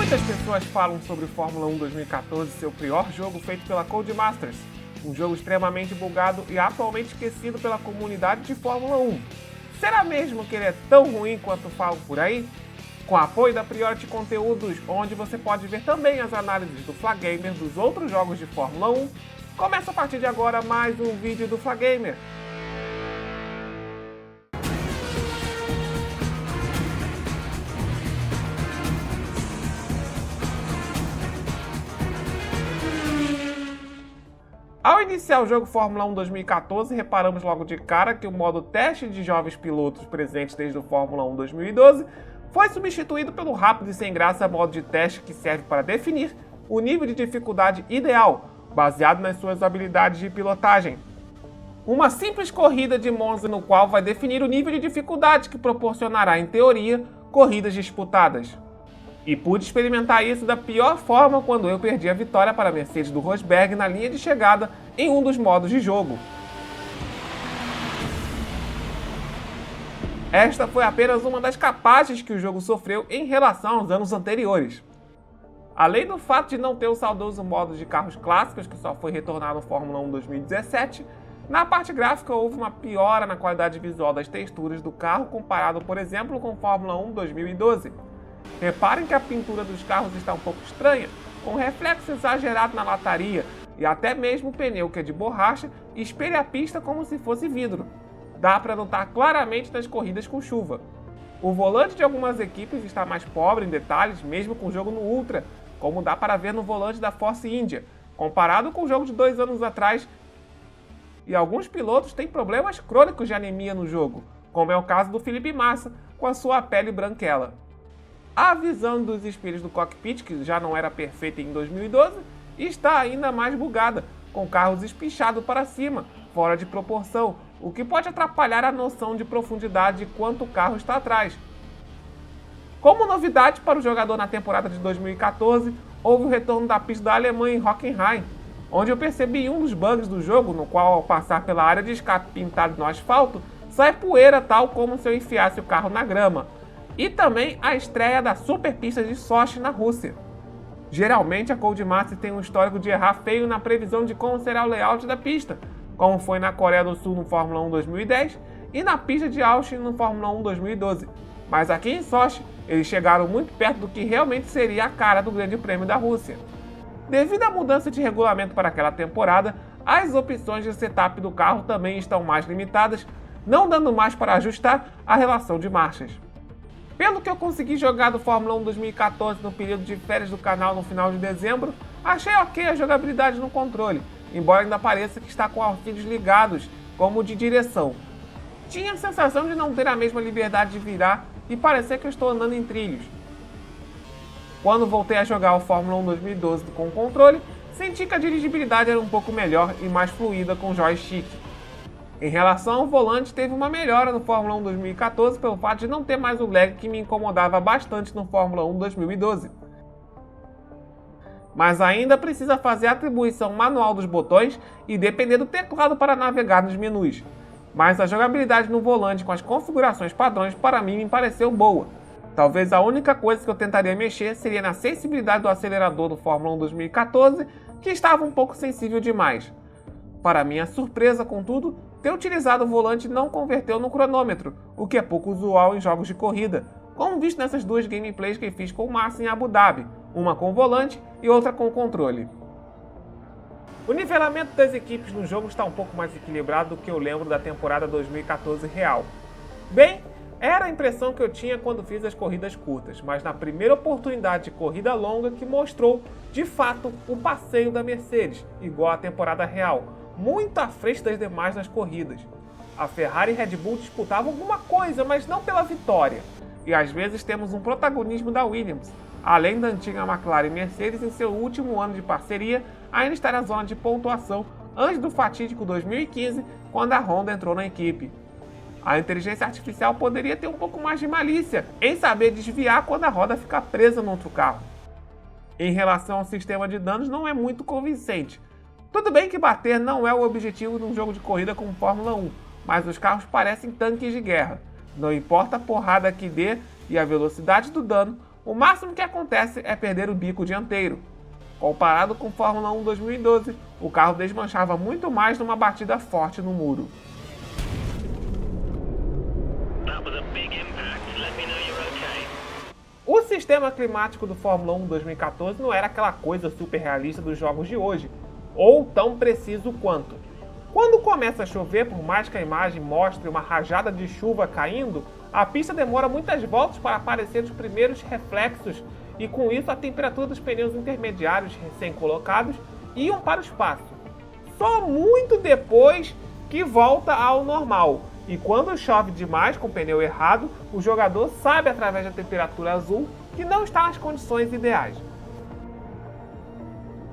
Muitas pessoas falam sobre Fórmula 1 2014 ser o pior jogo feito pela Codemasters, um jogo extremamente bugado e atualmente esquecido pela comunidade de Fórmula 1. Será mesmo que ele é tão ruim quanto falam por aí? Com apoio da Priority Conteúdos, onde você pode ver também as análises do Flagamer dos outros jogos de Fórmula 1, começa a partir de agora mais um vídeo do Flagamer. Ao iniciar o jogo Fórmula 1 2014, reparamos logo de cara que o modo teste de jovens pilotos presente desde o Fórmula 1 2012 foi substituído pelo rápido e sem graça modo de teste que serve para definir o nível de dificuldade ideal, baseado nas suas habilidades de pilotagem. Uma simples corrida de Monza no qual vai definir o nível de dificuldade que proporcionará, em teoria, corridas disputadas. E pude experimentar isso da pior forma quando eu perdi a vitória para a Mercedes do Rosberg na linha de chegada em um dos modos de jogo. Esta foi apenas uma das capaces que o jogo sofreu em relação aos anos anteriores. Além do fato de não ter o saudoso modo de carros clássicos que só foi retornado no Fórmula 1 2017, na parte gráfica houve uma piora na qualidade visual das texturas do carro comparado, por exemplo, com o Fórmula 1 2012. Reparem que a pintura dos carros está um pouco estranha, com reflexo exagerado na lataria e até mesmo o pneu que é de borracha espelha a pista como se fosse vidro. Dá para notar claramente nas corridas com chuva. O volante de algumas equipes está mais pobre em detalhes, mesmo com o jogo no Ultra, como dá para ver no volante da Force India, comparado com o jogo de 2 anos atrás. E alguns pilotos têm problemas crônicos de anemia no jogo, como é o caso do Felipe Massa, com a sua pele branquela. A visão dos espelhos do cockpit, que já não era perfeita em 2012, está ainda mais bugada, com carros espichados para cima, fora de proporção, o que pode atrapalhar a noção de profundidade de quanto o carro está atrás. Como novidade para o jogador na temporada de 2014, houve o retorno da pista da Alemanha em Hockenheim, onde eu percebi um dos bugs do jogo, no qual, ao passar pela área de escape pintada no asfalto, sai poeira tal como se eu enfiasse o carro na grama. E também a estreia da super pista de Sochi na Rússia. Geralmente a Codemasters tem um histórico de errar feio na previsão de como será o layout da pista, como foi na Coreia do Sul no Fórmula 1 2010 e na pista de Austin no Fórmula 1 2012. Mas aqui em Sochi, eles chegaram muito perto do que realmente seria a cara do Grande Prêmio da Rússia. Devido à mudança de regulamento para aquela temporada, as opções de setup do carro também estão mais limitadas, não dando mais para ajustar a relação de marchas. Pelo que eu consegui jogar do Fórmula 1 2014 no período de férias do canal no final de dezembro, achei ok a jogabilidade no controle, embora ainda pareça que está com auxílios ligados, como o de direção. Tinha a sensação de não ter a mesma liberdade de virar e parecer que eu estou andando em trilhos. Quando voltei a jogar o Fórmula 1 2012 com o controle, senti que a dirigibilidade era um pouco melhor e mais fluida com o joystick. Em relação ao volante, teve uma melhora no Fórmula 1 2014 pelo fato de não ter mais o lag que me incomodava bastante no Fórmula 1 2012. Mas ainda precisa fazer a atribuição manual dos botões e depender do teclado para navegar nos menus. Mas a jogabilidade no volante com as configurações padrões para mim me pareceu boa. Talvez a única coisa que eu tentaria mexer seria na sensibilidade do acelerador do Fórmula 1 2014, que estava um pouco sensível demais. Para minha surpresa, contudo, ter utilizado o volante não converteu no cronômetro, o que é pouco usual em jogos de corrida, como visto nessas duas gameplays que fiz com o Massa em Abu Dhabi, uma com o volante e outra com o controle. O nivelamento das equipes no jogo está um pouco mais equilibrado do que eu lembro da temporada 2014 real. Bem, era a impressão que eu tinha quando fiz as corridas curtas, mas na primeira oportunidade de corrida longa que mostrou, de fato, o passeio da Mercedes, igual à temporada real, muito à frente das demais nas corridas. A Ferrari e Red Bull disputavam alguma coisa, mas não pela vitória. E às vezes temos um protagonismo da Williams, além da antiga McLaren e Mercedes em seu último ano de parceria, ainda estar na zona de pontuação antes do fatídico 2015, quando a Honda entrou na equipe. A inteligência artificial poderia ter um pouco mais de malícia em saber desviar quando a roda ficar presa no outro carro. Em relação ao sistema de danos, não é muito convincente. Tudo bem que bater não é o objetivo num jogo de corrida como Fórmula 1, mas os carros parecem tanques de guerra. Não importa a porrada que dê e a velocidade do dano, o máximo que acontece é perder o bico dianteiro. Comparado com Fórmula 1 2012, o carro desmanchava muito mais numa batida forte no muro. O sistema climático do Fórmula 1 2014 não era aquela coisa super realista dos jogos de hoje, ou tão preciso quanto. Quando começa a chover, por mais que a imagem mostre uma rajada de chuva caindo, a pista demora muitas voltas para aparecer os primeiros reflexos e com isso a temperatura dos pneus intermediários recém-colocados iam para o espaço. Só muito depois que volta ao normal. E quando chove demais com o pneu errado, o jogador sabe através da temperatura azul que não está nas condições ideais.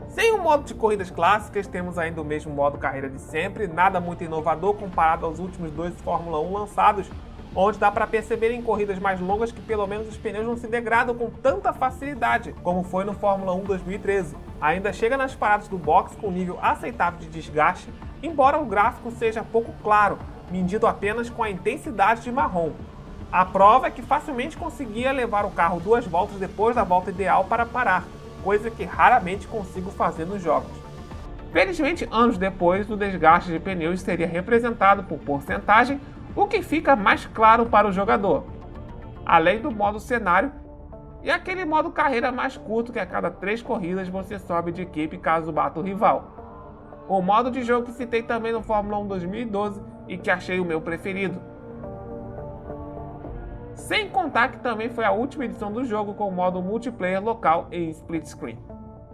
Sem o modo de corridas clássicas, temos ainda o mesmo modo carreira de sempre, nada muito inovador comparado aos últimos dois Fórmula 1 lançados, onde dá para perceber em corridas mais longas que pelo menos os pneus não se degradam com tanta facilidade, como foi no Fórmula 1 2013. Ainda chega nas paradas do box com nível aceitável de desgaste, embora o gráfico seja pouco claro, medido apenas com a intensidade de marrom. A prova é que facilmente conseguia levar o carro 2 voltas depois da volta ideal para parar, coisa que raramente consigo fazer nos jogos. Felizmente, anos depois, o desgaste de pneus seria representado por porcentagem, o que fica mais claro para o jogador. Além do modo cenário e aquele modo carreira mais curto que a cada 3 corridas você sobe de equipe caso bata o rival. O modo de jogo que citei também no Fórmula 1 2012 e que achei o meu preferido. Sem contar que também foi a última edição do jogo com o modo multiplayer local em split screen.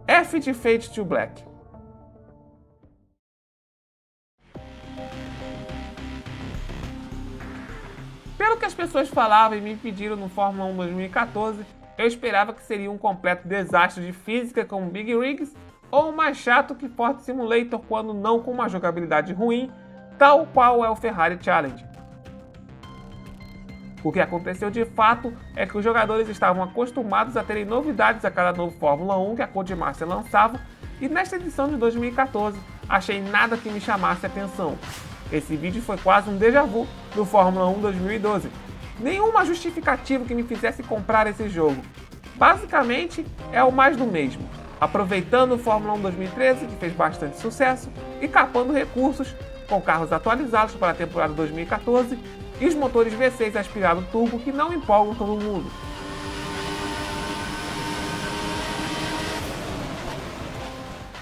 F de Fade to Black. Pelo que as pessoas falavam e me pediram no Fórmula 1 2014, eu esperava que seria um completo desastre de física como Big Rigs ou mais chato que Forte Simulator quando não com uma jogabilidade ruim, tal qual é o Ferrari Challenge. O que aconteceu de fato é que os jogadores estavam acostumados a terem novidades a cada novo Fórmula 1 que a Codemaster lançava, e nesta edição de 2014 achei nada que me chamasse a atenção. Esse vídeo foi quase um déjà vu do Fórmula 1 2012. Nenhuma justificativa que me fizesse comprar esse jogo. Basicamente é o mais do mesmo, aproveitando o Fórmula 1 2013 que fez bastante sucesso e capando recursos com carros atualizados para a temporada 2014 e os motores V6 aspirado turbo que não empolgam todo mundo.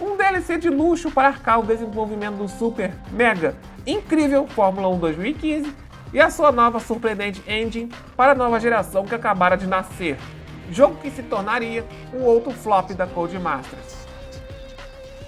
Um DLC de luxo para arcar o desenvolvimento do super, mega, incrível Fórmula 1 2015 e a sua nova surpreendente engine para a nova geração que acabara de nascer, jogo que se tornaria um outro flop da Codemasters.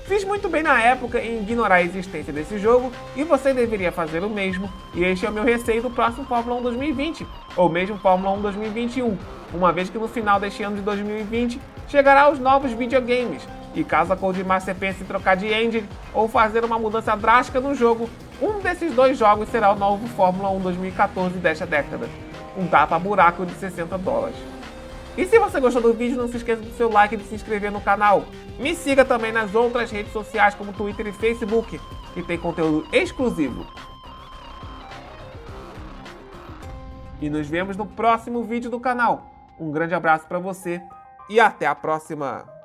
Fiz muito bem na época em ignorar a existência desse jogo e você deveria fazer o mesmo, e este é o meu receio do próximo Fórmula 1 2020, ou mesmo Fórmula 1 2021, uma vez que no final deste ano de 2020 chegará os novos videogames, e caso a Codemaster pense em trocar de engine ou fazer uma mudança drástica no jogo, um desses dois jogos será o novo Fórmula 1 2014 desta década, um tapa-buraco de $60. E se você gostou do vídeo, não se esqueça do seu like e de se inscrever no canal. Me siga também nas outras redes sociais como Twitter e Facebook, que tem conteúdo exclusivo. E nos vemos no próximo vídeo do canal. Um grande abraço para você e até a próxima!